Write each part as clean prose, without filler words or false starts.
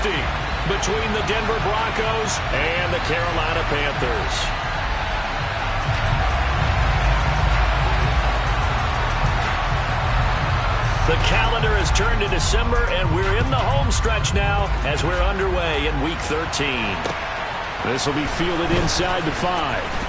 between the Denver Broncos and the Carolina Panthers. The calendar has turned to December, and we're in the home stretch now as we're underway in Week 13. This will be fielded inside the 5.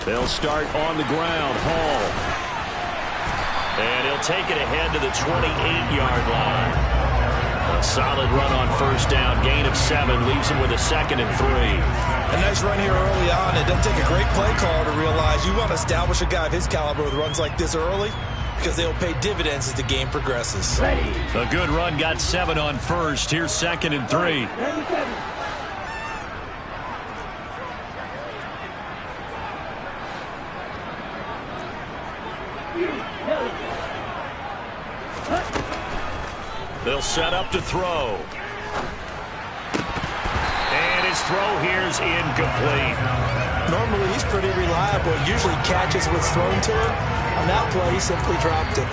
They'll start on the ground. Hall. And he'll take it ahead to the 28-yard line. A solid run on first down. Gain of 7 leaves him with a 2nd and 3. A nice run here early on. It doesn't take a great play call to realize you want to establish a guy of his caliber with runs like this early because they'll pay dividends as the game progresses. A good run got 7 on first. Here's 2nd and 3. They'll set up to throw. And his throw here's incomplete. Normally he's pretty reliable. Usually catches what's thrown to him. On that play, he simply dropped it.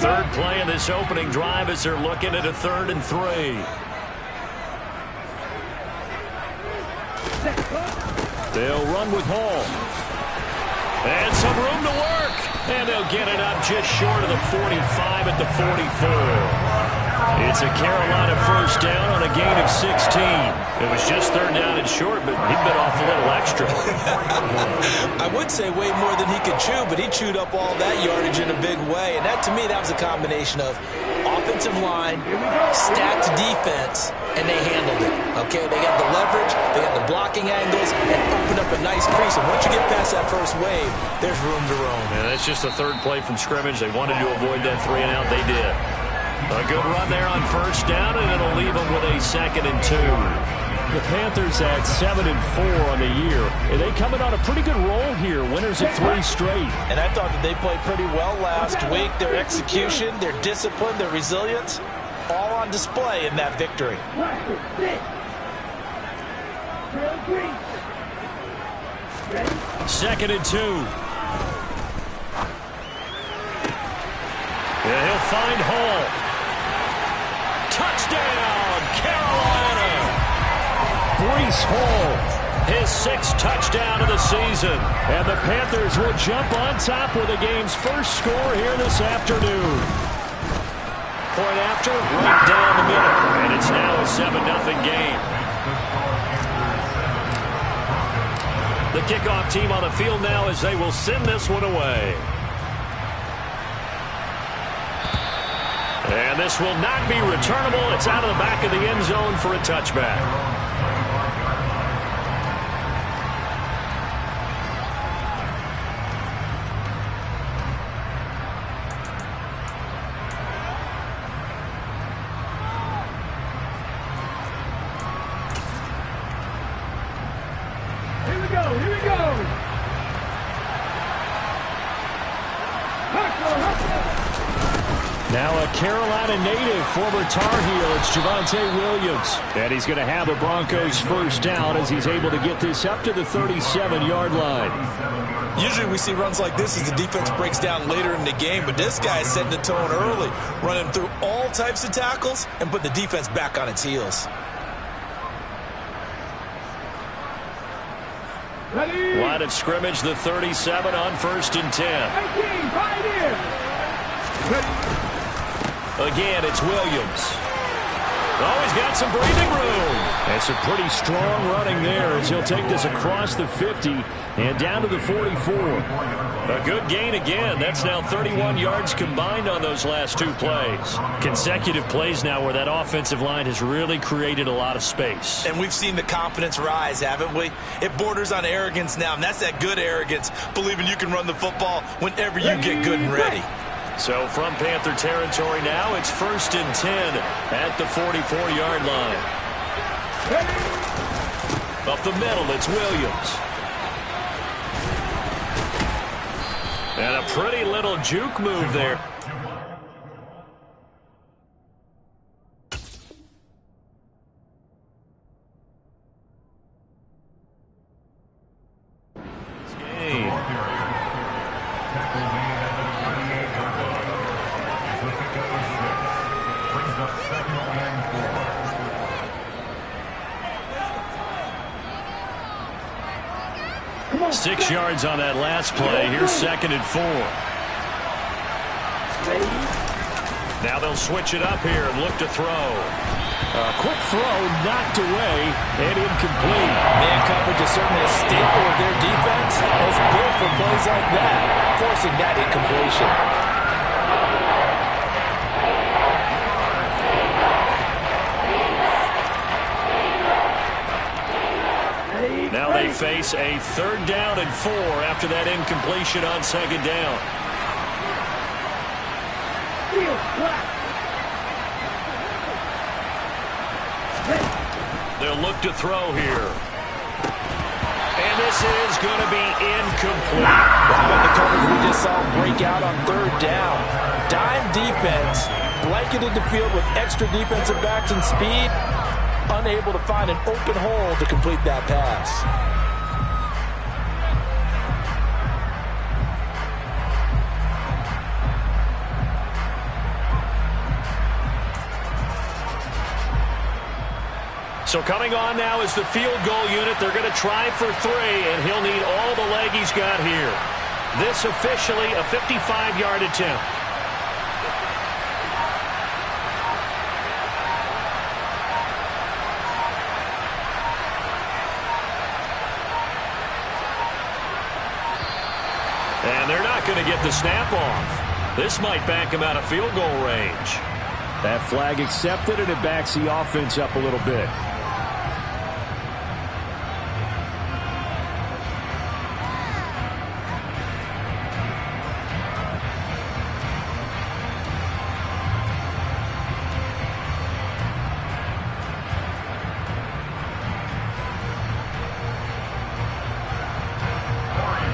Third play of this opening drive as they're looking at a 3rd and 3. They'll run with Hall. And some room to work. And they'll get it up just short of the 45 at the 44. It's a Carolina first down on a gain of 16. It was just 3rd down and short, but he bit off a little extra. I would say way more than he could chew, but he chewed up all that yardage in a big way. And that, to me, that was a combination of offensive line, stacked defense, and they handled it. Okay, they got the leverage, they got the blocking angles, and opened up a nice crease. And once you get past that first wave, there's room to roam. And that's just the 3rd play from scrimmage. They wanted to avoid that 3 and out. They did. A good run there on first down, and it'll leave them with a 2nd and 2. The Panthers at 7 and 4 on the year. And they coming on a pretty good roll here. Winners of 3 straight. And I thought that they played pretty well last week. Their execution, their discipline, their resilience, all on display in that victory. 2nd and 2. Yeah, he'll find Hall. Touchdown, Carolina! Breece Hall. His 6th touchdown of the season. And the Panthers will jump on top with the game's first score here this afternoon. Point after, right down the middle. And it's now a 7-0 game. The kickoff team on the field now as they will send this one away. And this will not be returnable. It's out of the back of the end zone for a touchback. Here we go. Now a Carolina native, former Tar Heel, it's Javonte Williams. And he's going to have the Broncos first down as he's able to get this up to the 37-yard line. Usually we see runs like this as the defense breaks down later in the game, but this guy is setting the tone early, running through all types of tackles and putting the defense back on its heels. Ready? Line of scrimmage, the 37 on 1st and 10. 18, right here. Ready? Again, it's Williams. Oh, he's got some breathing room. That's a pretty strong running there as he'll take this across the 50 and down to the 44. A good gain again. That's now 31 yards combined on those last two plays. Consecutive plays now where that offensive line has really created a lot of space. And we've seen the confidence rise, haven't we? It borders on arrogance now, and that's that good arrogance, believing you can run the football whenever you get good and ready. So from Panther territory now, it's 1st and 10 at the 44-yard line. Up the middle, it's Williams. And a pretty little juke move there. Come on, 6 yards on that last play. Here's 2nd and 4. Now they'll switch it up here and look to throw. A quick throw knocked away and incomplete. Man coverage is certainly a staple of their defense. It's built for plays like that, forcing that incompletion. Now they face a 3rd down and 4 after that incompletion on 2nd down. They'll look to throw here. And this is going to be incomplete. How about the coverage we just saw break out on 3rd down? Dime defense, blanketed the field with extra defensive backs and speed, unable to find an open hole to complete that pass. So coming on now is the field goal unit. They're going to try for 3, and he'll need all the leg he's got here. This officially a 55-yard attempt. And they're not going to get the snap off. This might back him out of field goal range. That flag accepted, and it backs the offense up a little bit.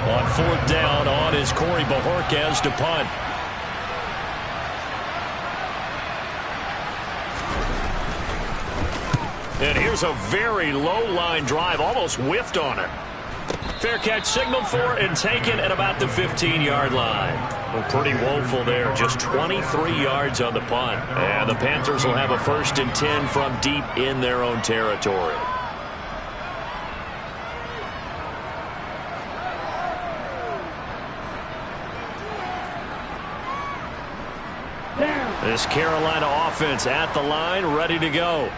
On 4th down, on is Corey Bajorquez to punt. And here's a very low line drive, almost whiffed on it. Fair catch signaled for and taken at about the 15-yard line. Well, pretty woeful there, just 23 yards on the punt. And the Panthers will have a 1st and 10 from deep in their own territory. This Carolina offense at the line, ready to go.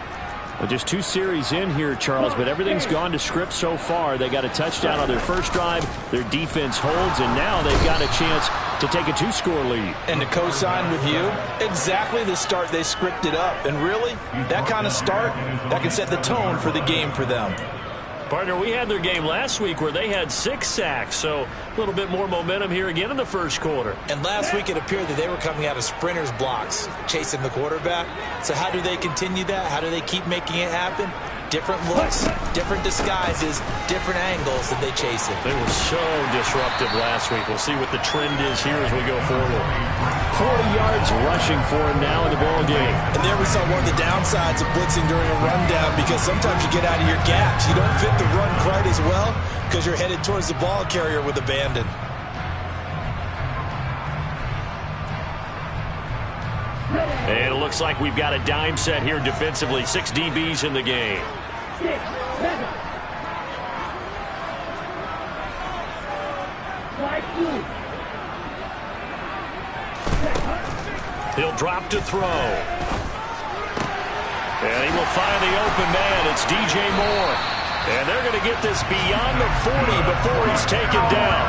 Well, just 2 series in here, Charles, but everything's gone to script so far. They got a touchdown on their first drive. Their defense holds, and now they've got a chance to take a 2-score lead. And to co-sign with you, exactly the start they scripted up. And really, that kind of start, that can set the tone for the game for them. Partner, we had their game last week where they had 6 sacks, so a little bit more momentum here again in the first quarter. And last week it appeared that they were coming out of sprinters blocks, chasing the quarterback. So how do they continue that? How do they keep making it happen? Different looks, different disguises, different angles that they chase it. They were so disruptive last week. We'll see what the trend is here as we go forward. 40 yards rushing for him now in the ball game. And there we saw one of the downsides of blitzing during a rundown, because sometimes you get out of your gaps. You don't fit the run quite as well because you're headed towards the ball carrier with abandon. And it looks like we've got a dime set here defensively. 6 DBs in the game. 6, 7. 5, 2. He'll drop to throw. And he will find the open man. It's DJ Moore. And they're going to get this beyond the 40 before he's taken down.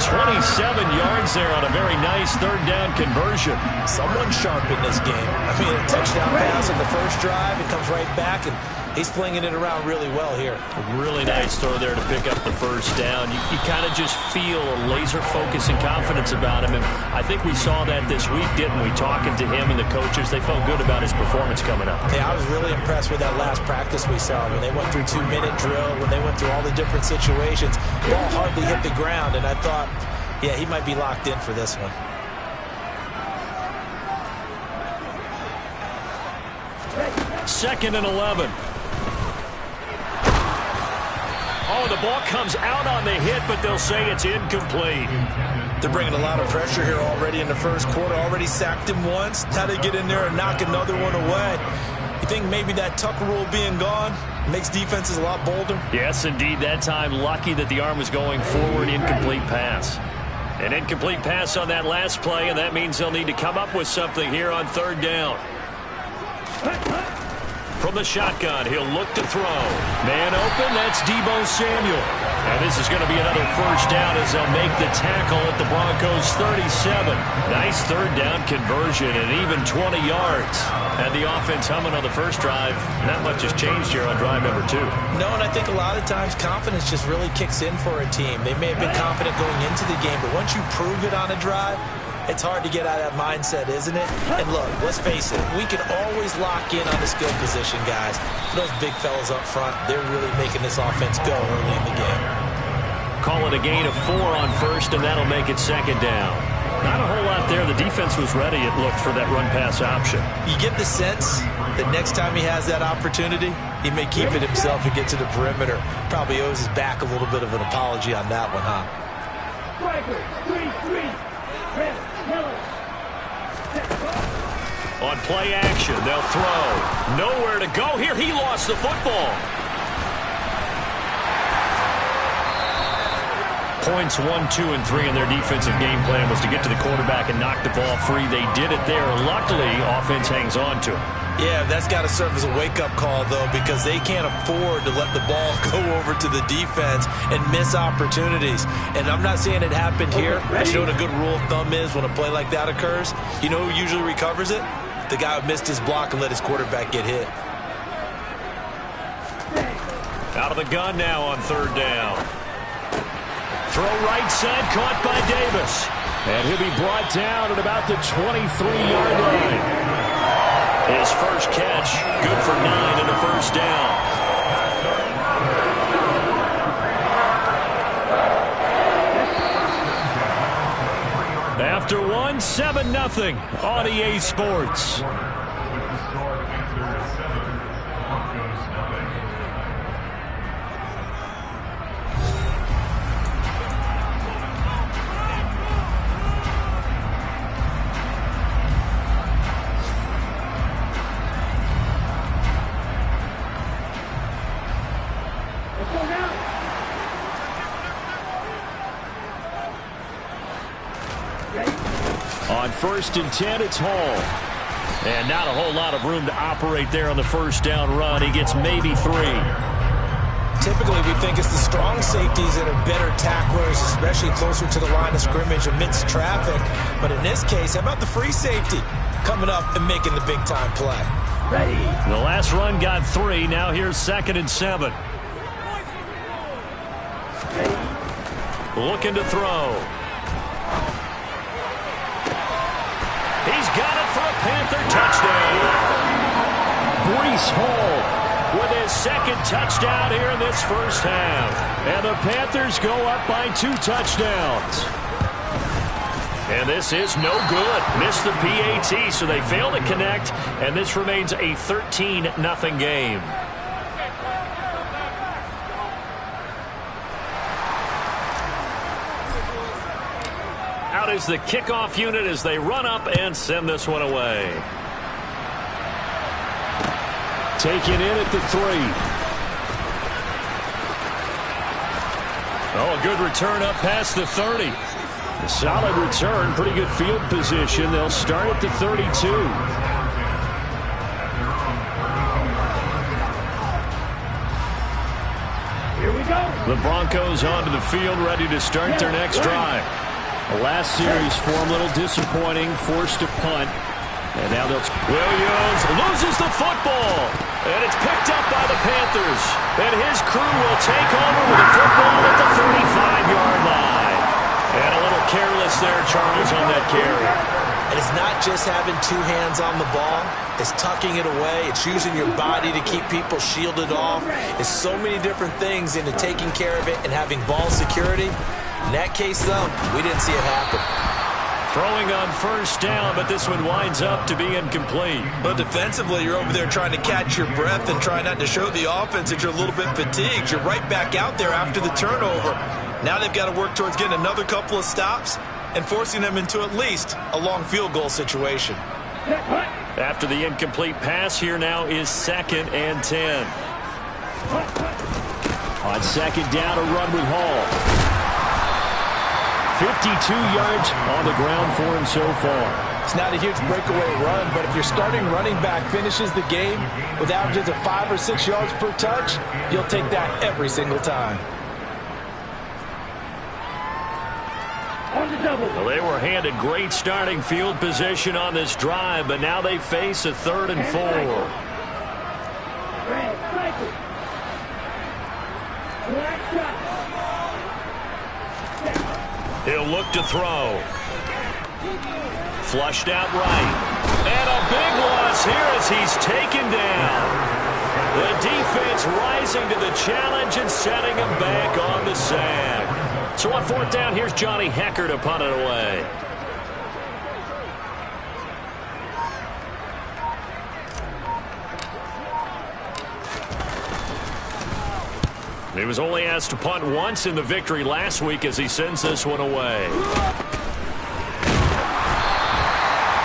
27 yards there on a very nice third down conversion. Someone sharp in this game. I mean, a touchdown pass in the first drive. It comes right back, and he's flinging it around really well here. A really nice throw there to pick up the first down. You kind of just feel a laser focus and confidence about him. And I think we saw that this week, didn't we? Talking to him and the coaches, they felt good about his performance coming up. Yeah, I was really impressed with that last practice we saw. When they went through 2-minute drill, when they went through all the different situations, ball hardly hit the ground. And I thought, yeah, he might be locked in for this one. Second and 11. Oh, the ball comes out on the hit, but they'll say it's incomplete. They're bringing a lot of pressure here already in the first quarter. Already sacked him once. Now they get in there and knock another one away. You think maybe that Tucker rule being gone makes defenses a lot bolder? Yes, indeed. That time, lucky that the arm was going forward. Incomplete pass. An incomplete pass on that last play, and that means they'll need to come up with something here on third down. From the shotgun, he'll look to throw. Man open, that's Deebo Samuel. And this is going to be another first down as they'll make the tackle at the Broncos' 37. Nice third down conversion and even 20 yards. And the offense humming on the first drive. Not much has changed here on drive number 2. No, and I think a lot of times confidence just really kicks in for a team. They may have been confident going into the game, but once you prove it on a drive, it's hard to get out of that mindset, isn't it? And look, let's face it, we can always lock in on the skill position, guys. Those big fellas up front, they're really making this offense go early in the game. Call it a gain of 4 on first, and that'll make it second down. Not a whole lot there. The defense was ready, it looked, for that run-pass option. You get the sense that next time he has that opportunity, he may keep it himself and get to the perimeter. Probably owes his back a little bit of an apology on that one, huh? On play action, they'll throw. Nowhere to go here. He lost the football. Points 1, 2, and 3 in their defensive game plan was to get to the quarterback and knock the ball free. They did it there. Luckily, offense hangs on to it. Yeah, that's got to serve as a wake-up call, though, because they can't afford to let the ball go over to the defense and miss opportunities. And I'm not saying it happened here, but you know what a good rule of thumb is when a play like that occurs? You know who usually recovers it? The guy who missed his block and let his quarterback get hit. Out of the gun now on third down. Throw right side, caught by Davis. And he'll be brought down at about the 23-yard line. His first catch, good for 9 and a first down. After 1, 7-0 on EA Sports. On 1st and 10, it's Hall. And not a whole lot of room to operate there on the first down run. He gets maybe 3. Typically, we think it's the strong safeties that are better tacklers, especially closer to the line of scrimmage amidst traffic. But in this case, how about the free safety coming up and making the big-time play? Ready. The last run got 3. Now here's 2nd and 7. Looking to throw. He's got it for a Panther touchdown. Breece Hall with his 2nd touchdown here in this first half. And the Panthers go up by 2 touchdowns. And this is no good. Missed the PAT, so they fail to connect. And this remains a 13-0 game. Out is the kickoff unit as they run up and send this one away. Taken in at the 3. Oh, a good return up past the 30. A solid return, pretty good field position. They'll start at the 32. The Broncos onto the field, ready to start their next drive. The last series for them, a little disappointing, forced to punt. And now Williams loses the football. And it's picked up by the Panthers. And his crew will take over with the football at the 35-yard line. And a little careless there, Charles, on that carry. And it's not just having two hands on the ball. It's tucking it away. It's using your body to keep people shielded off. It's so many different things into taking care of it and having ball security. In that case, though, we didn't see it happen. Throwing on first down, but this one winds up to be incomplete. But defensively, you're over there trying to catch your breath and try not to show the offense that you're a little bit fatigued. You're right back out there after the turnover. Now they've got to work towards getting another couple of stops and forcing them into at least a long field goal situation. After the incomplete pass, here now is 2nd and 10. On second down, a run with Hall. 52 yards on the ground for him so far. It's not a huge breakaway run, but if your starting running back finishes the game with averages of 5 or 6 yards per touch, you'll take that every single time. Well, they were handed great starting field position on this drive, but now they face a 3rd and 4. He'll look to throw. Flushed out right. And a big loss here as he's taken down. The defense rising to the challenge and setting him back on the sack. So on 4th down, here's Johnny Hecker to punt it away. He was only asked to punt once in the victory last week as he sends this one away.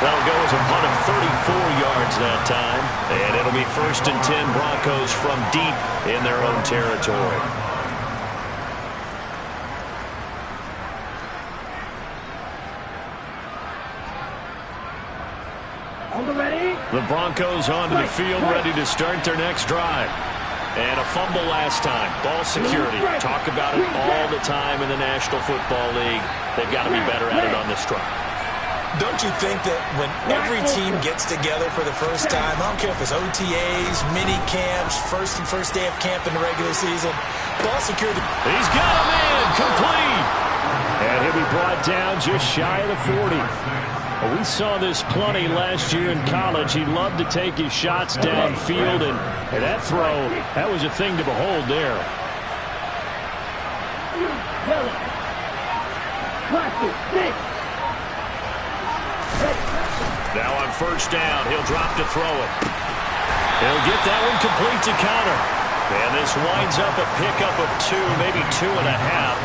That'll go as a punt of 34 yards that time. And it'll be 1st and 10 Broncos from deep in their own territory. The Broncos onto the field, ready to start their next drive. And a fumble last time. Ball security. Talk about it all the time in the National Football League. They've got to be better at it on this drive. Don't you think that when every team gets together for the first time, I don't care if it's OTAs, mini camps, first day of camp in the regular season, ball security. He's got him in. Complete. And he'll be brought down just shy of the 40. Well, we saw this plenty last year in college. He loved to take his shots downfield, and that throw, that was a thing to behold there. Now on first down, he'll drop to throw it. He'll get that one complete to Connor. And this winds up a pickup of 2, maybe 2.5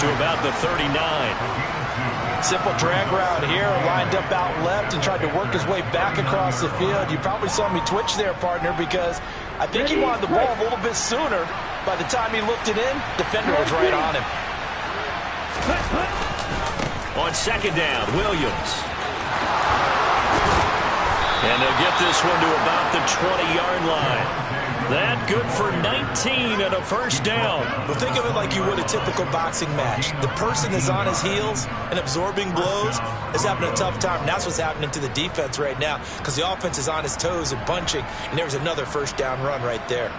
to about the 39. Simple drag route here, lined up out left and tried to work his way back across the field. You probably saw me twitch there, partner, because I think he wanted the ball a little bit sooner. By the time he looked it in, defender was right on him. On second down, Williams. And they'll get this one to about the 20-yard line. That good for 19 and a first down. But think of it like you would a typical boxing match. The person is on his heels and absorbing blows is having a tough time. And that's what's happening to the defense right now because the offense is on his toes and punching. And there's another first down run right there.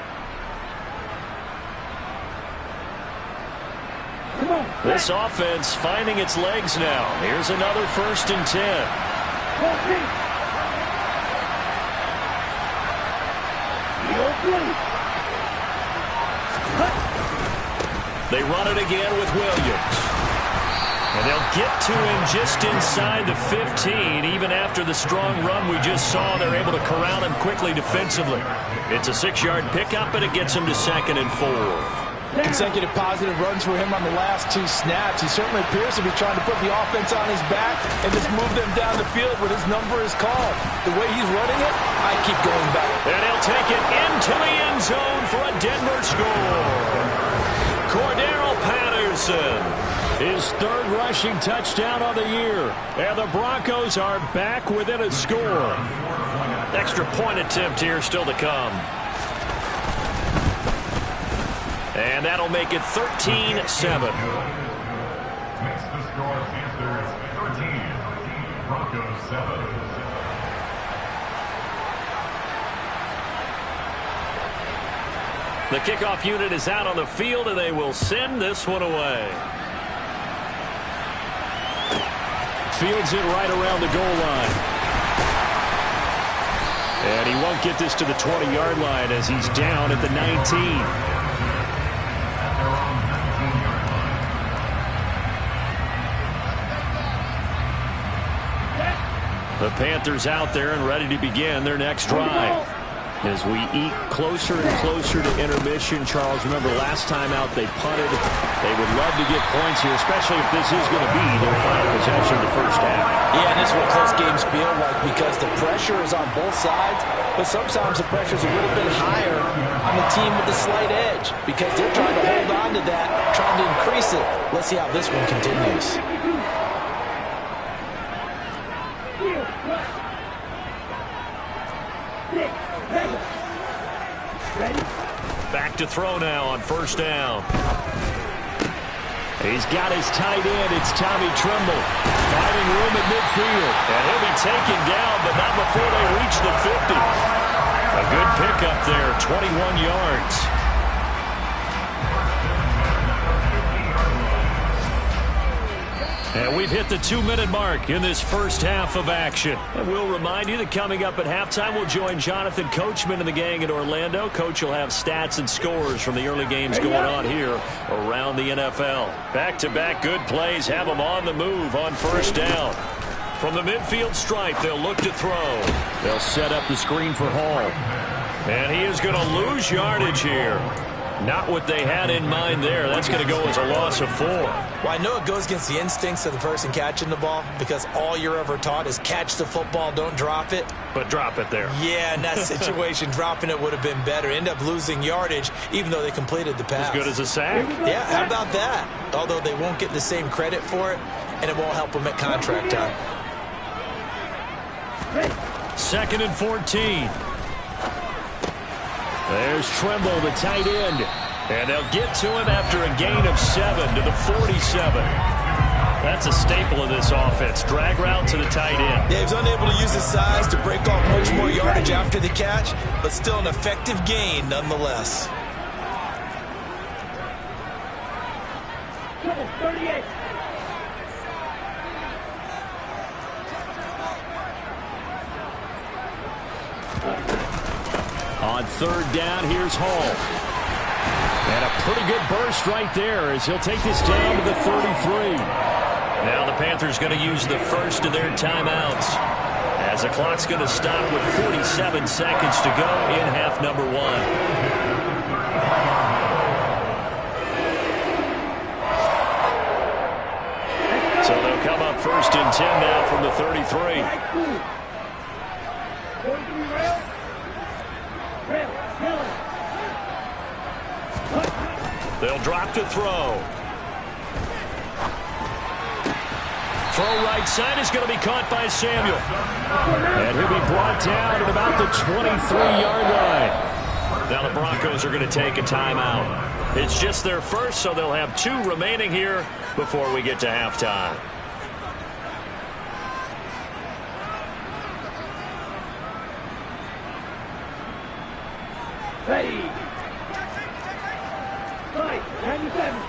This offense finding its legs now. Here's another 1st and 10. They run it again with Williams. And they'll get to him just inside the 15. Even after the strong run we just saw, they're able to corral him quickly defensively. It's a 6-yard pickup, and it gets him to 2nd and 4. Consecutive positive runs for him on the last 2 snaps. He certainly appears to be trying to put the offense on his back and just move them down the field when his number is called. The way he's running it, I keep going back. And he'll take it into the end zone for a Denver score. Cordero Patterson, his 3rd rushing touchdown of the year. And the Broncos are back within a score. Extra point attempt here still to come. And that'll make it 13-7. Makes the score Panthers 13, Broncos 7. The kickoff unit is out on the field, and they will send this one away. Fields it right around the goal line. And he won't get this to the 20-yard line as he's down at the 19. The Panthers out there and ready to begin their next drive. As we eat closer and closer to intermission, Charles, remember last time out they punted. They would love to get points here, especially if this is going to be their final possession of the first half. Yeah, and this is what close games feel like because the pressure is on both sides, but sometimes the pressure is a little bit higher on the team with the slight edge because they're trying to hold on to that, trying to increase it. Let's see how this one continues. Back to throw now on first down. He's got his tight end. It's Tommy Tremble. Finding room at midfield. And he'll be taken down, but not before they reach the 50. A good pickup there, 21 yards. And we've hit the 2-minute mark in this first half of action. And we'll remind you that coming up at halftime, we'll join Jonathan Coachman and the gang in Orlando. Coach will have stats and scores from the early games going on here around the NFL. Back-to-back good plays have them on the move on first down. From the midfield stripe, they'll look to throw. They'll set up the screen for Hall. And he is going to lose yardage here. Not what they had in mind there. That's going to go as a loss of 4. Well, I know it goes against the instincts of the person catching the ball because all you're ever taught is catch the football, don't drop it. But drop it there. Yeah, in that situation, dropping it would have been better. End up losing yardage, even though they completed the pass. As good as a sack. Yeah, how about that? Although they won't get the same credit for it, and it won't help them at contract time. 2nd and 14. There's Tremble, the tight end. And they'll get to him after a gain of 7 to the 47. That's a staple of this offense. Drag route to the tight end. Yeah, he's unable to use his size to break off much more yardage after the catch, but still an effective gain nonetheless. 38. On third down, here's Hall. And a pretty good burst right there as he'll take this down to the 33. Now the Panthers going to use the first of their timeouts as the clock's going to stop with 47 seconds to go in half number 1. So they'll come up 1st and 10 now from the 33. They'll drop to throw. Throw right side is going to be caught by Samuel. And he'll be brought down at about the 23-yard line. Now the Broncos are going to take a timeout. It's just their first, so they'll have 2 remaining here before we get to halftime. Ready. 97.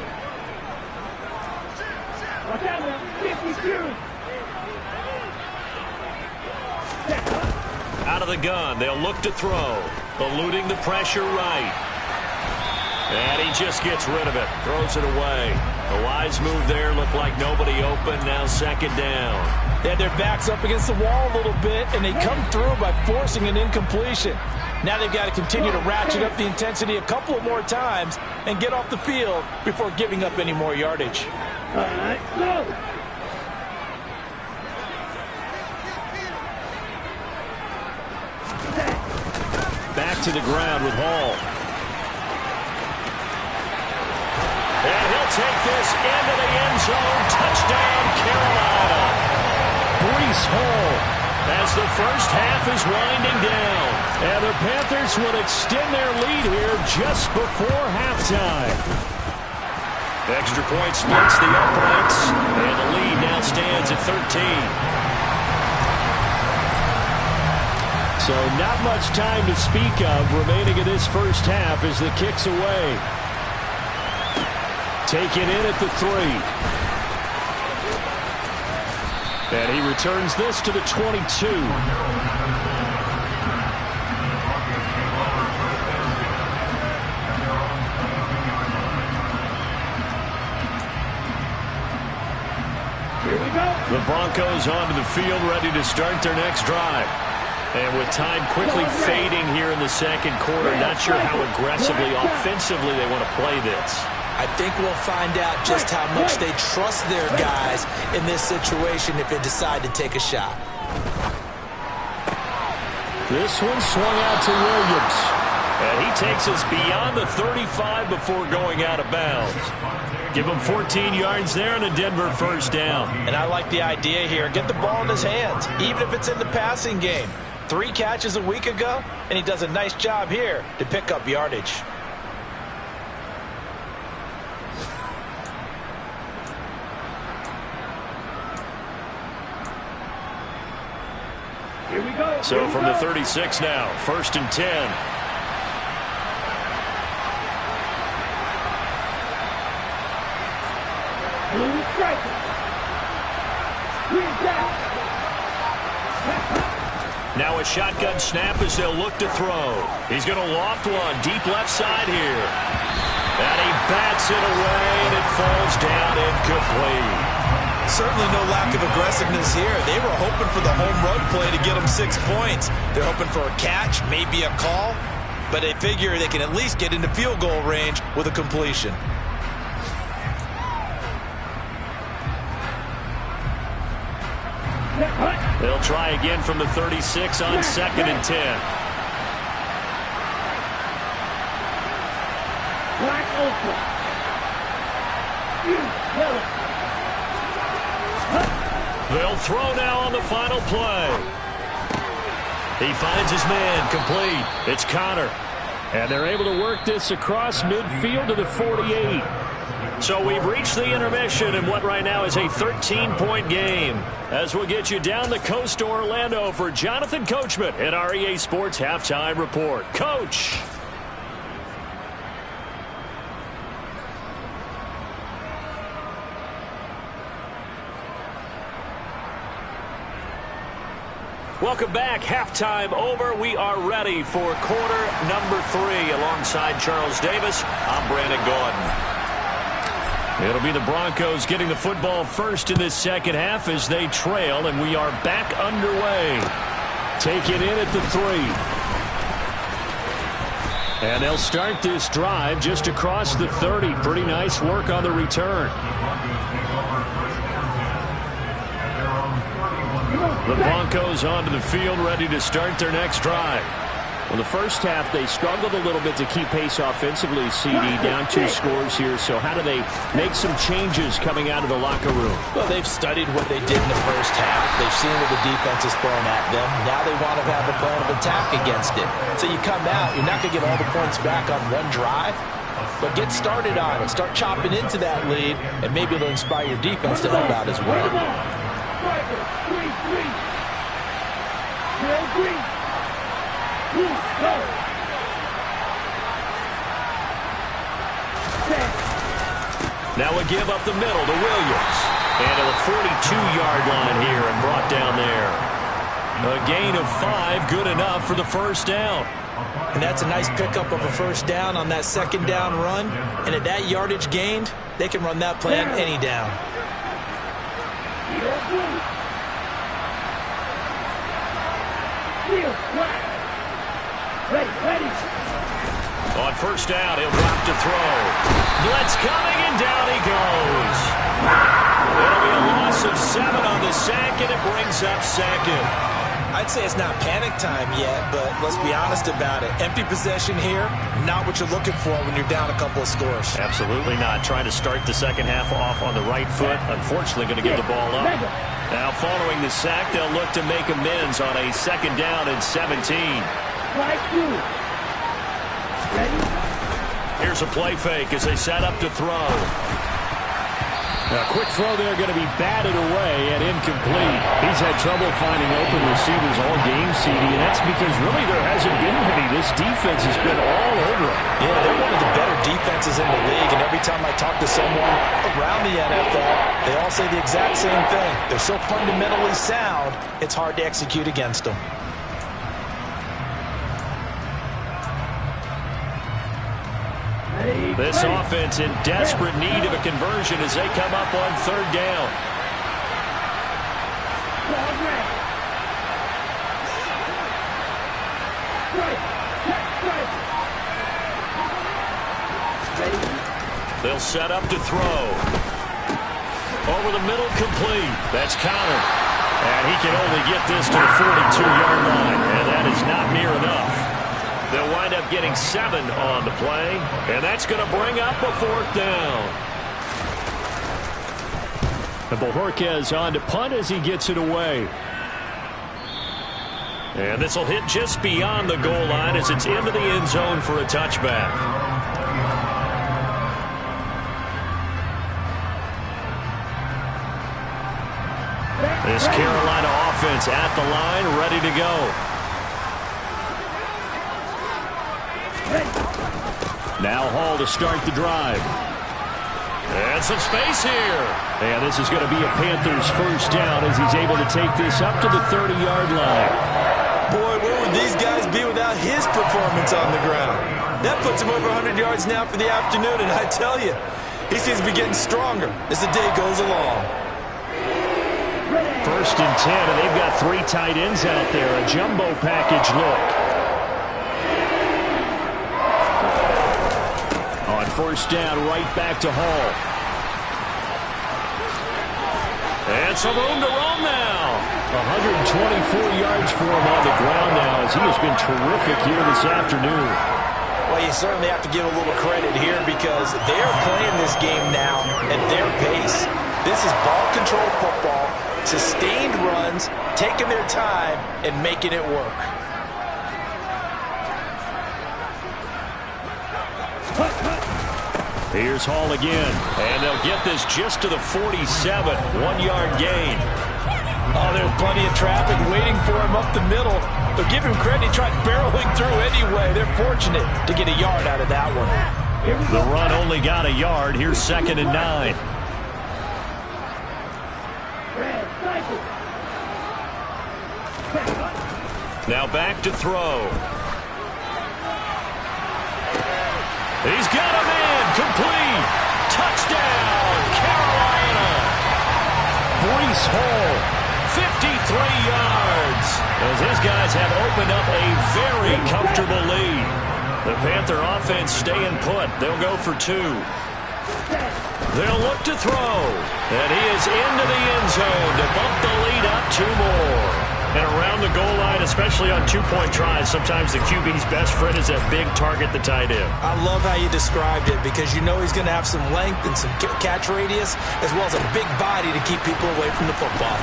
Watch out now. 52. Out of the gun, they'll look to throw. Eluding the pressure right. And he just gets rid of it. Throws it away. A wise move there. Looked like nobody open. Now 2nd down. They had their backs up against the wall a little bit, and they come through by forcing an incompletion. Now they've got to continue to ratchet up the intensity a couple of more times and get off the field before giving up any more yardage. All right, go. Back to the ground with Hall. And he'll take this into the end zone. Touchdown, Carolina. Breece Hall as the first half is winding down. And the Panthers will extend their lead here just before halftime. Extra point splits the uprights, and the lead now stands at 13. So not much time to speak of remaining in this first half as the kick's away. Taken in at the 3. And he returns this to the 22. The Broncos onto the field, ready to start their next drive. And with time quickly fading here in the second quarter, not sure how aggressively, offensively they want to play this. I think we'll find out just how much they trust their guys in this situation if they decide to take a shot. This one swung out to Williams. And he takes us beyond the 35 before going out of bounds. Give him 14 yards there and a Denver first down. And I like the idea here. Get the ball in his hands, even if it's in the passing game. 3 catches a week ago, and he does a nice job here to pick up yardage. Here we go. So from the 36 now, 1st and 10. Blue striker. Green down. Now a shotgun snap as they'll look to throw. He's going to loft one deep left side here. And he bats it away, and it falls down incomplete. Certainly no lack of aggressiveness here. They were hoping for the home run play to get them 6 points. They're hoping for a catch, maybe a call, but they figure they can at least get into field goal range with a completion. They'll try again from the 36 on 2nd and 10. Black Ultra. They'll throw now on the final play. He finds his man, complete. It's Connor. And they're able to work this across midfield to the 48. So we've reached the intermission in what right now is a 13-point game. As we'll get you down the coast to Orlando for Jonathan Coachman at our EA Sports Halftime Report. Coach. Welcome back. Halftime over. We are ready for quarter number 3. Alongside Charles Davis, I'm Brandon Gordon. It'll be the Broncos getting the football first in this second half as they trail, and we are back underway. Take it in at the 3. And they'll start this drive just across the 30. Pretty nice work on the return. The Broncos onto the field, ready to start their next drive. Well, the first half, they struggled a little bit to keep pace offensively, CD, down 2 scores here. So how do they make some changes coming out of the locker room? Well, they've studied what they did in the first half. They've seen what the defense is throwing at them. Now they want to have a plan of attack against it. So you come out, you're not going to get all the points back on one drive, but get started on it. Start chopping into that lead, and maybe it'll inspire your defense to help out as well. Green. Now we give up the middle to Williams. And to the 42-yard line here and brought down there. A gain of 5, good enough for the first down. And that's a nice pickup of a first down on that second down run. And at that yardage gained, they can run that play on any down. Ready. On first down, he'll drop to throw. Blitz coming, and down he goes. It'll be a loss of 7 on the sack, and it brings up 2nd. I'd say it's not panic time yet, but let's be honest about it. Empty possession here, not what you're looking for when you're down a couple of scores. Absolutely not. Trying to start the second half off on the right foot. Unfortunately, going to give the ball up. Now following the sack, they'll look to make amends on a 2nd down and 17. Strike 2. Ready? Here's a play fake as they set up to throw. A quick throw there going to be batted away and incomplete. He's had trouble finding open receivers all game, CD, and that's because really there hasn't been many. This defense has been all over him. Yeah, they're one of the better defenses in the league, and every time I talk to someone around the NFL, they all say the exact same thing. They're so fundamentally sound, it's hard to execute against them. This offense in desperate need of a conversion as they come up on 3rd down. They'll set up to throw. Over the middle, complete. That's countered. And he can only get this to the 42-yard line, and that is not near enough. They'll wind up getting 7 on the play, and that's going to bring up a 4th down. And Bojorquez on to punt as he gets it away. And this will hit just beyond the goal line as it's into the end zone for a touchback. This Carolina offense at the line, ready to go. Now Hall to start the drive. And some space here. And this is going to be a Panthers 1st down as he's able to take this up to the 30-yard line. Boy, where would these guys be without his performance on the ground? That puts him over 100 yards now for the afternoon, and I tell you, he seems to be getting stronger as the day goes along. 1st and 10, and they've got 3 tight ends out there. A jumbo package look. On 1st down, right back to Hall. And some room to roam now. 124 yards for him on the ground now as he has been terrific here this afternoon. Well, you certainly have to give a little credit here because they're playing this game now at their pace. This is ball control football, sustained runs, taking their time, and making it work. Here's Hall again, and they'll get this just to the 47, 1-yard gain. Oh, there's plenty of traffic waiting for him up the middle. But give him credit, he tried barreling through anyway. They're fortunate to get a yard out of that one. The run only got a yard. Here's 2nd and 9. Now back to throw. He's got a man. Complete. Touchdown, Carolina. Breece Hall, 53 yards. As his guys have opened up a very comfortable lead. The Panther offense staying put. They'll go for 2. They'll look to throw. And he is into the end zone to bump the lead up 2 more. And around the goal line, especially on 2-point tries, sometimes the QB's best friend is that big target, the tight end. I love how you described it because you know he's going to have some length and some catch radius as well as a big body to keep people away from the football.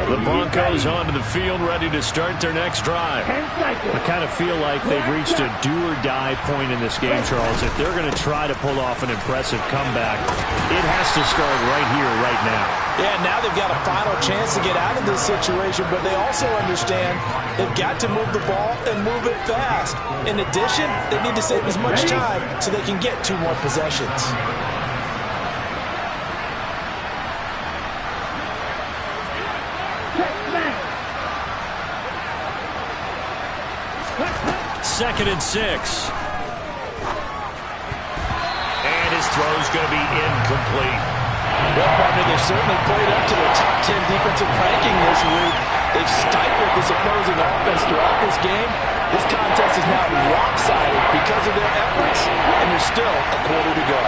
The Broncos onto the field, ready to start their next drive. I kind of feel like they've reached a do-or-die point in this game, Charles. If they're going to try to pull off an impressive comeback, it has to start right here, right now. Yeah, now they've got a final chance to get out of this situation, but they also understand they've got to move the ball and move it fast. In addition, they need to save as much time so they can get 2 more possessions. Second and 6. And his throw's going to be incomplete. Well, partner, they've certainly played up to their top 10 defensive ranking this week. They've stifled this opposing offense throughout this game. This contest is now lopsided because of their efforts, and there's still a quarter to go.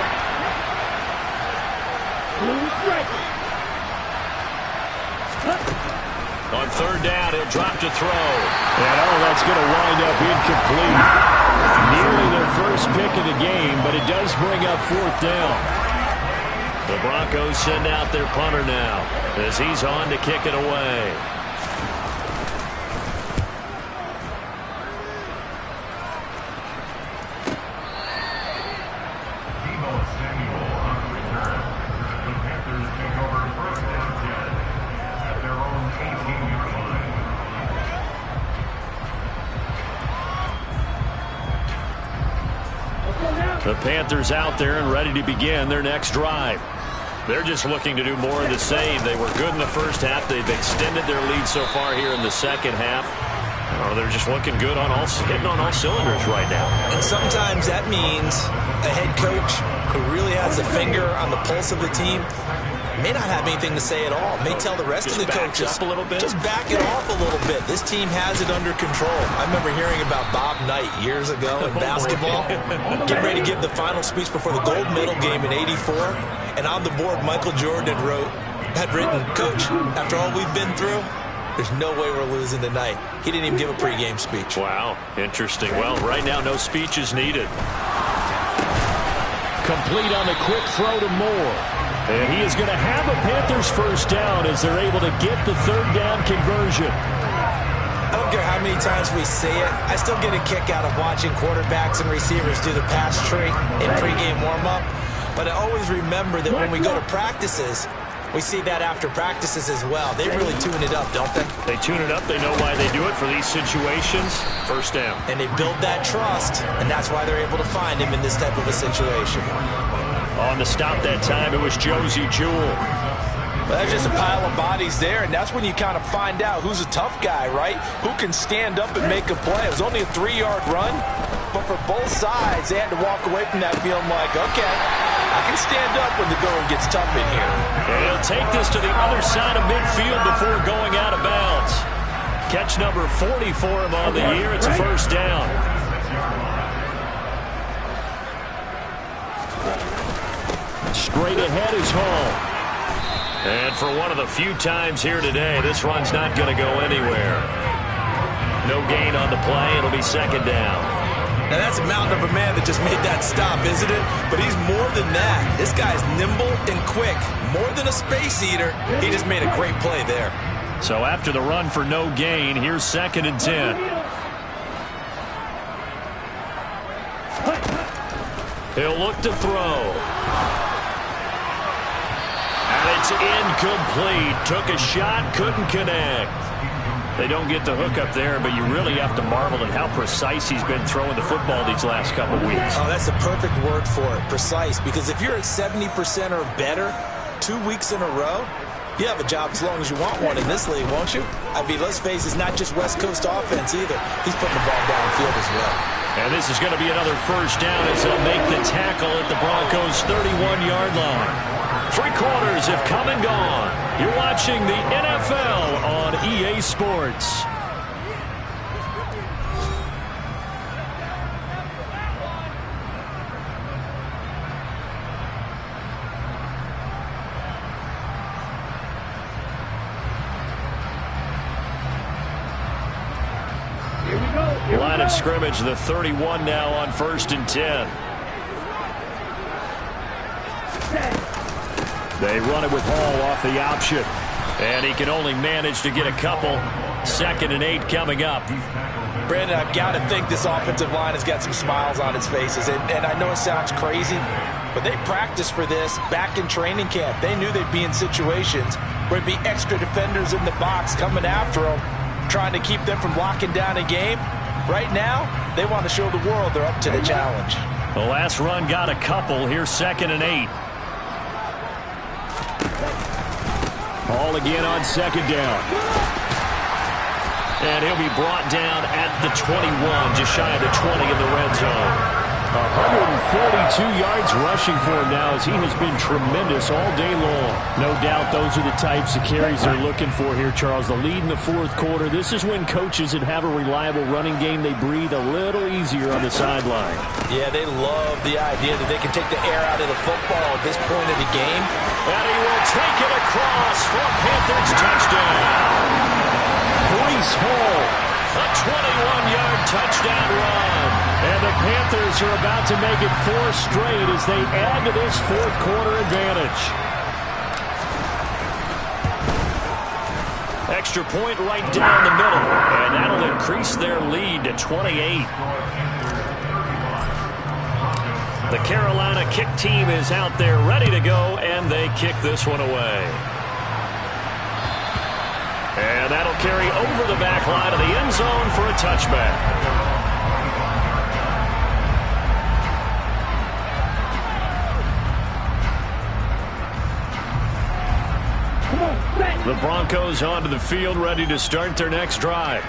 On third down, he'll drop to throw. And that's going to wind up incomplete. Nearly their first pick of the game, but it does bring up fourth down. The Broncos send out their punter now as he's on to kick it away. The Panthers take over first and 10 at their own 18-yard line. The Panthers out there and ready to begin their next drive. They're just looking to do more of the same. They were good in the first half. They've extended their lead so far here in the second half. They're just looking good hitting on all cylinders right now. And sometimes that means a head coach who really has a finger on the pulse of the team may not have anything to say at all. May tell the rest of the coaches, up a little bit. Just back it off a little bit. This team has it under control. I remember hearing about Bob Knight years ago in basketball, getting ready to give the final speech before the gold medal game in '84. And on the board, Michael Jordan had written, "Coach, after all we've been through, there's no way we're losing tonight." He didn't even give a pregame speech. Wow, interesting. Well, right now, no speech is needed. Complete on the quick throw to Moore. And he is going to have a Panthers first down as they're able to get the third down conversion. I don't care how many times we say it. I still get a kick out of watching quarterbacks and receivers do the pass tree in pregame warm-up. But I always remember that when we go to practices, we see that after practices as well. They really tune it up, don't they? They tune it up. They know why they do it for these situations. First down. And they build that trust, and that's why they're able to find him in this type of a situation. On the stop that time, it was Josie Jewell. Well, there's just a pile of bodies there, and that's when you kind of find out who's a tough guy, right? Who can stand up and make a play. It was only a 3-yard run, but for both sides, they had to walk away from that feeling like, okay, I can stand up when the going gets tough in here. And he'll take this to the other side of midfield before going out of bounds. Catch number 40 for him on the year. It's a first down. Straight ahead is Hall. And for one of the few times here today, this run's not going to go anywhere. No gain on the play. It'll be second down. Now, that's a mountain of a man that just made that stop, isn't it? But he's more than that. This guy's nimble and quick. More than a space eater. He just made a great play there. So after the run for no gain, here's second and 10. He'll look to throw. And it's incomplete. Took a shot, couldn't connect. They don't get the hook up there, but you really have to marvel at how precise he's been throwing the football these last couple weeks. Oh, that's the perfect word for it, precise. Because if you're at 70% or better 2 weeks in a row, you have a job as long as you want one in this league, won't you? I mean, let's face it, it's not just West Coast offense either. He's putting the ball downfield as well. And this is going to be another first down as they'll make the tackle at the Broncos' 31-yard line. 3 quarters have come and gone. You're watching the NFL on EA Sports. Line of scrimmage, the 31 now on 1st and 10. They run it with Hall off the option. And he can only manage to get a couple. 2nd and 8 coming up. Brandon, I've got to think this offensive line has got some smiles on its faces. And I know it sounds crazy, but they practiced for this back in training camp. They knew they'd be in situations where there'd be extra defenders in the box coming after them, trying to keep them from locking down a game. Right now, they want to show the world they're up to the challenge. The last run got a couple. Here's 2nd and 8. Hall again on 2nd down. And he'll be brought down at the 21, just shy of the 20 in the red zone. 142 yards rushing for him now as he has been tremendous all day long. No doubt those are the types of carries they're looking for here, Charles. The lead in the fourth quarter. This is when coaches that have a reliable running game, they breathe a little easier on the sideline. Yeah, they love the idea that they can take the air out of the football at this point of the game. And he will take it across for a Panthers touchdown. Breece Hall. A 21-yard touchdown run. And the Panthers are about to make it 4 straight as they add to this fourth quarter advantage. Extra point right down the middle. And that'll increase their lead to 28. The Carolina kick team is out there ready to go, and they kick this one away. And that'll carry over the back line of the end zone for a touchback. The Broncos onto the field ready to start their next drive.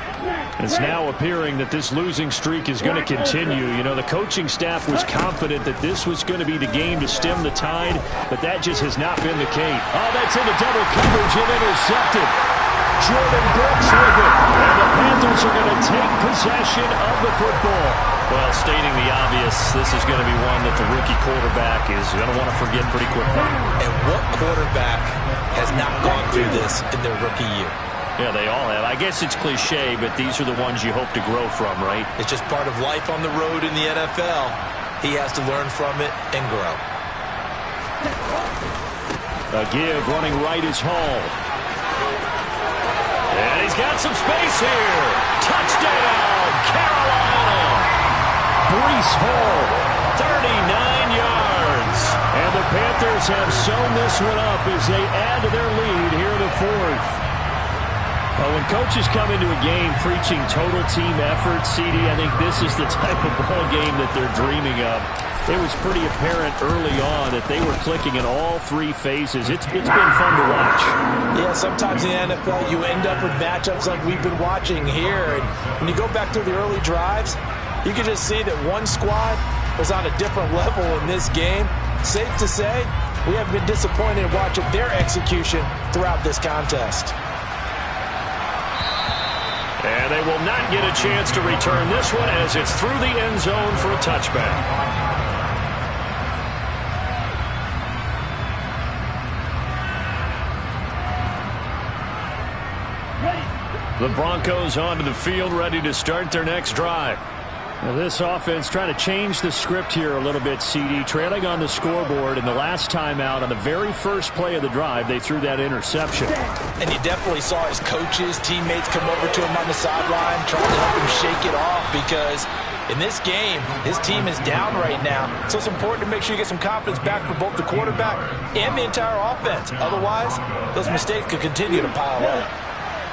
It's now appearing that this losing streak is going to continue. You know, the coaching staff was confident that this was going to be the game to stem the tide, but that just has not been the case. Oh, that's into double coverage and intercepted. Jordan Brooks with it. And the Panthers are going to take possession of the football. Well, stating the obvious, this is going to be one that the rookie quarterback is going to want to forget pretty quickly. And what quarterback has not gone through this in their rookie year? Yeah, they all have. I guess it's cliche, but these are the ones you hope to grow from, right? It's just part of life on the road in the NFL. He has to learn from it and grow. A give running right is Hall. And he's got some space here. Touchdown, Carolina. Breece Hall. 39 yards. And the Panthers have sewn this one up as they add to their lead here in the fourth. Well, when coaches come into a game preaching total team effort, CD, I think this is the type of ball game that they're dreaming of. It was pretty apparent early on that they were clicking in all 3 phases. It's been fun to watch. Yeah, sometimes in the NFL you end up with matchups like we've been watching here. And when you go back to the early drives, you can just see that one squad was on a different level in this game. Safe to say, we have been disappointed watching their execution throughout this contest. And they will not get a chance to return this one as it's through the end zone for a touchback. The Broncos onto the field ready to start their next drive. Now this offense trying to change the script here a little bit, CD. Trailing on the scoreboard in the last timeout on the very first play of the drive, they threw that interception. And you definitely saw his coaches, teammates come over to him on the sideline, trying to help him shake it off because in this game, his team is down right now. So it's important to make sure you get some confidence back for both the quarterback and the entire offense. Otherwise, those mistakes could continue to pile up.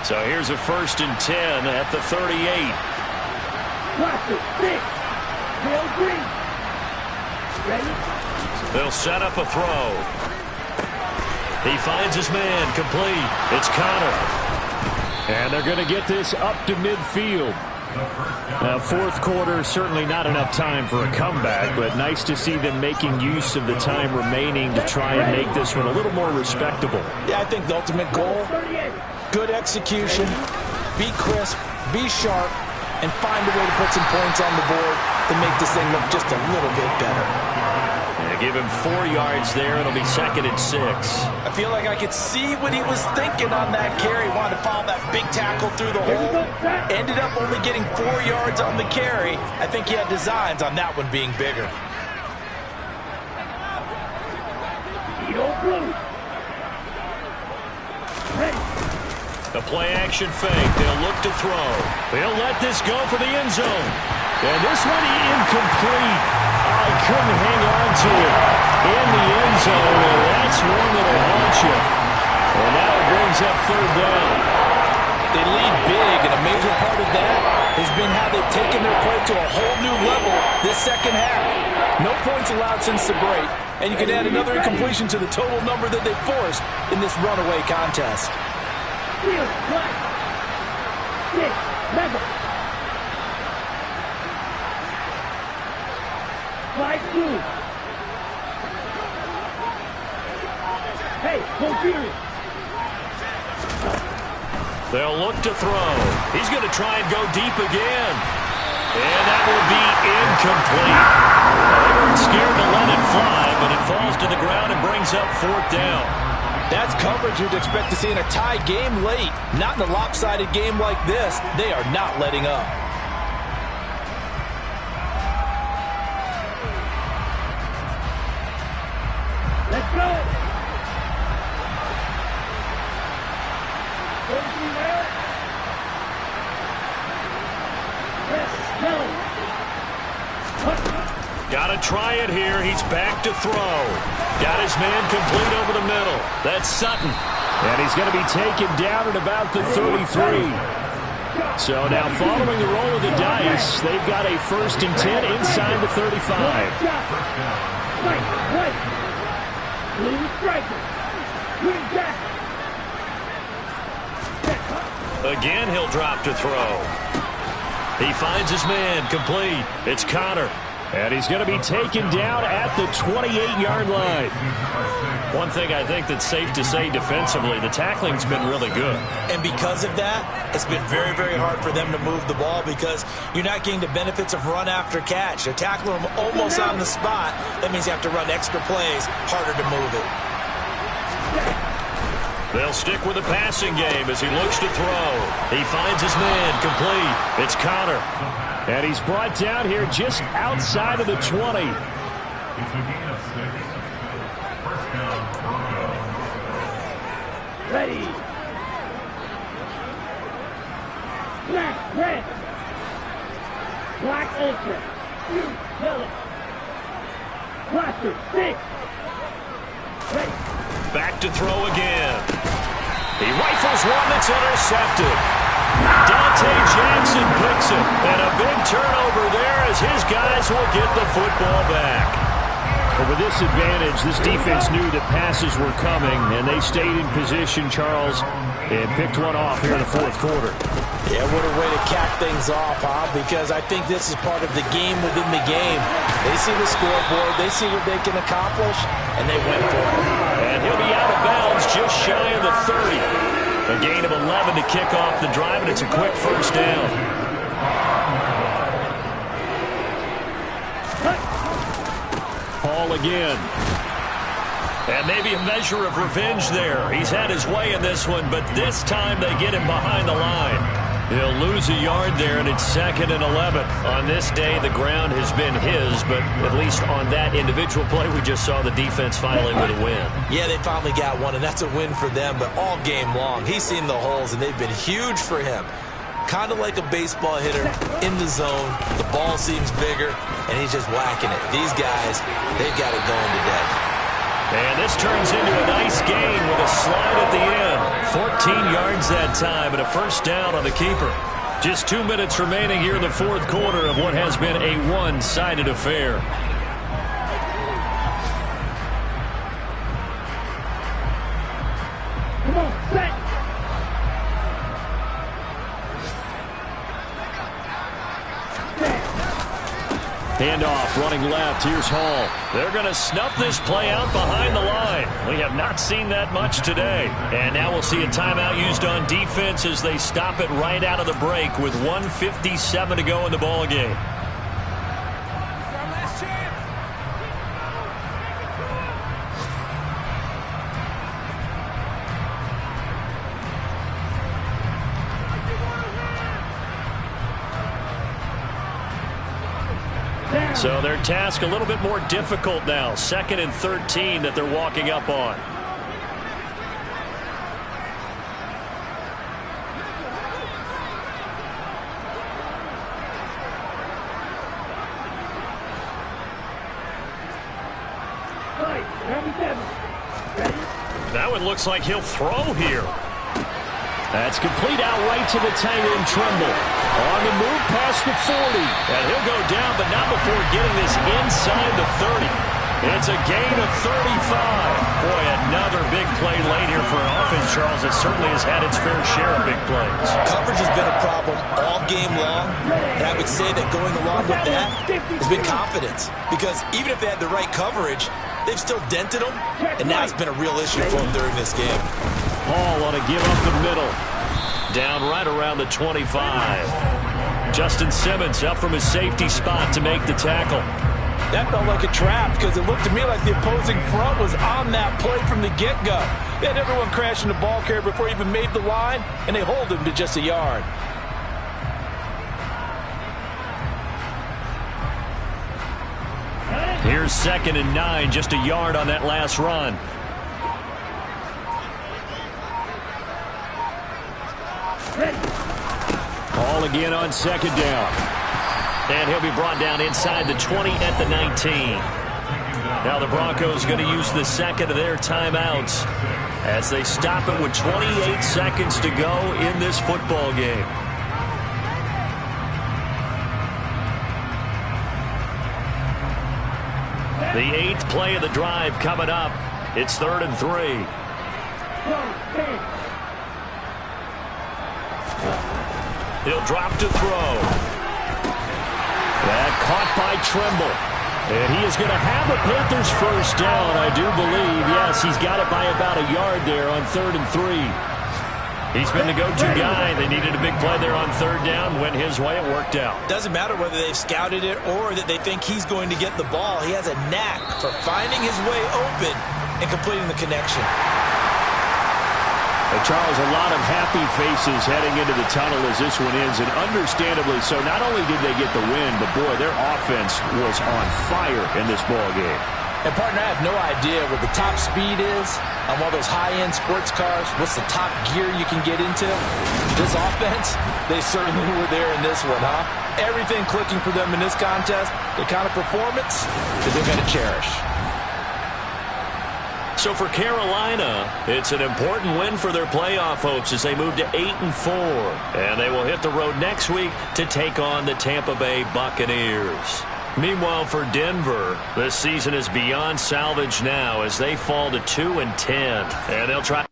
So here's a 1st and 10 at the 38. They'll set up a throw. He finds his man, complete. It's Connor. And they're going to get this up to midfield. Now, fourth quarter, certainly not enough time for a comeback, but nice to see them making use of the time remaining to try and make this one a little more respectable. Yeah, I think the ultimate goal, good execution, be crisp, be sharp, and find a way to put some points on the board to make this thing look just a little bit better. Yeah, give him 4 yards there. It'll be 2nd and 6. I feel like I could see what he was thinking on that carry. Wanted to follow that big tackle through the hole. Ended up only getting 4 yards on the carry. I think he had designs on that one being bigger. The play-action fake. They'll look to throw. They'll let this go for the end zone. And this one incomplete. I couldn't hang on to it in the end zone, and that's one that'll haunt you. And now it brings up 3rd down. They lead big, and a major part of that has been how they've taken their play to a whole new level this second half. No points allowed since the break, and you can add another incompletion to the total number that they forced in this runaway contest. Flag 2. Hey, go period. They'll look to throw. He's going to try and go deep again. And that will be incomplete. They weren't scared to let it fly, but it falls to the ground and brings up 4th down. That's coverage you'd expect to see in a tie game late. Not in a lopsided game like this. They are not letting up. Let's go. Got to try it here. He's back to throw. Got his man complete over the middle. That's Sutton. And he's going to be taken down at about the 33. So now following the roll of the dice, they've got a 1st and 10 inside the 35. Again, he'll drop to throw. He finds his man complete. It's Connor. And he's going to be taken down at the 28-yard line. One thing I think that's safe to say defensively, the tackling's been really good. And because of that, it's been very, very hard for them to move the ball because you're not getting the benefits of run after catch. They're tackling them almost on the spot. That means you have to run extra plays, harder to move it. They'll stick with the passing game as he looks to throw. He finds his man complete. It's Connor. And he's brought down here just outside of the 20. It's a gain of 6. 1st down, Broncos. Ready. Black, red. Black, ultra. Yellow. Blaster, 6. Ready. Back to throw again. He rifles one that's intercepted. Dante Jackson picks it. And a big turnover there as his guys will get the football back. But with this advantage, this defense knew that passes were coming, and they stayed in position, Charles, and picked one off here in the 4th quarter. Yeah, what a way to cap things off, huh? Because I think this is part of the game within the game. They see the scoreboard, they see what they can accomplish, and they went for it. And he'll be out of bounds just shy of the 30. A gain of 11 to kick off the drive, and it's a quick 1st down. Paul again. And maybe a measure of revenge there. He's had his way in this one, but this time they get him behind the line. He'll lose a yard there, and it's 2nd and 11. On this day, the ground has been his, but at least on that individual play, we just saw the defense finally with a win. Yeah, they finally got one, and that's a win for them, but all game long, he's seen the holes, and they've been huge for him. Kind of like a baseball hitter in the zone. The ball seems bigger, and he's just whacking it. These guys, they've got it going today. And this turns into a nice gain with a slide at the end. 14 yards that time and a 1st down on the keeper. Just 2 minutes remaining here in the 4th quarter of what has been a one-sided affair. Come on, set. Handoff running left. Here's Hall. They're going to snuff this play out behind the line. We have not seen that much today. And now we'll see a timeout used on defense as they stop it right out of the break with 1:57 to go in the ball game. So their task a little bit more difficult now. 2nd and 13 that they're walking up on. That one looks like he'll throw here. That's complete out right to the tight end, Tremble. On the move past the 40. And he'll go down, but not before getting this inside the 30. It's a gain of 35. Boy, another big play late here for an offense Charles, it certainly has had its fair share of big plays. Coverage has been a problem all game long, and I would say that going along with that has been confidence. Because even if they had the right coverage, they've still dented them, and now it's been a real issue for them during this game. Hall on a give up the middle. Down right around the 25. Justin Simmons up from his safety spot to make the tackle. That felt like a trap because it looked to me like the opposing front was on that play from the get-go. They had everyone crashing the ball carrier before he even made the line, and they hold him to just a yard. Here's 2nd and 9, just a yard on that last run. Ball again on 2nd down. And he'll be brought down inside the 20 at the 19. Now the Broncos going to use the second of their timeouts as they stop it with 28 seconds to go in this football game. The 8th play of the drive coming up. It's 3rd and 3. He'll drop to throw. That caught by Trimble. And he is going to have a Panthers first down, I do believe. Yes, he's got it by about a yard there on 3rd and 3. He's been the go-to guy. They needed a big play there on 3rd down. Went his way. It worked out. Doesn't matter whether they've scouted it or that they think he's going to get the ball. He has a knack for finding his way open and completing the connection. Charles, a lot of happy faces heading into the tunnel as this one ends, and understandably so. Not only did they get the win, but, boy, their offense was on fire in this ball game. And, partner, I have no idea what the top speed is on one of those high-end sports cars. What's the top gear you can get into? This offense, they certainly were there in this one, huh? Everything clicking for them in this contest, the kind of performance that they're going to cherish. So for Carolina, it's an important win for their playoff hopes as they move to 8-4. And they will hit the road next week to take on the Tampa Bay Buccaneers. Meanwhile, for Denver, this season is beyond salvage now as they fall to 2-10. And they'll try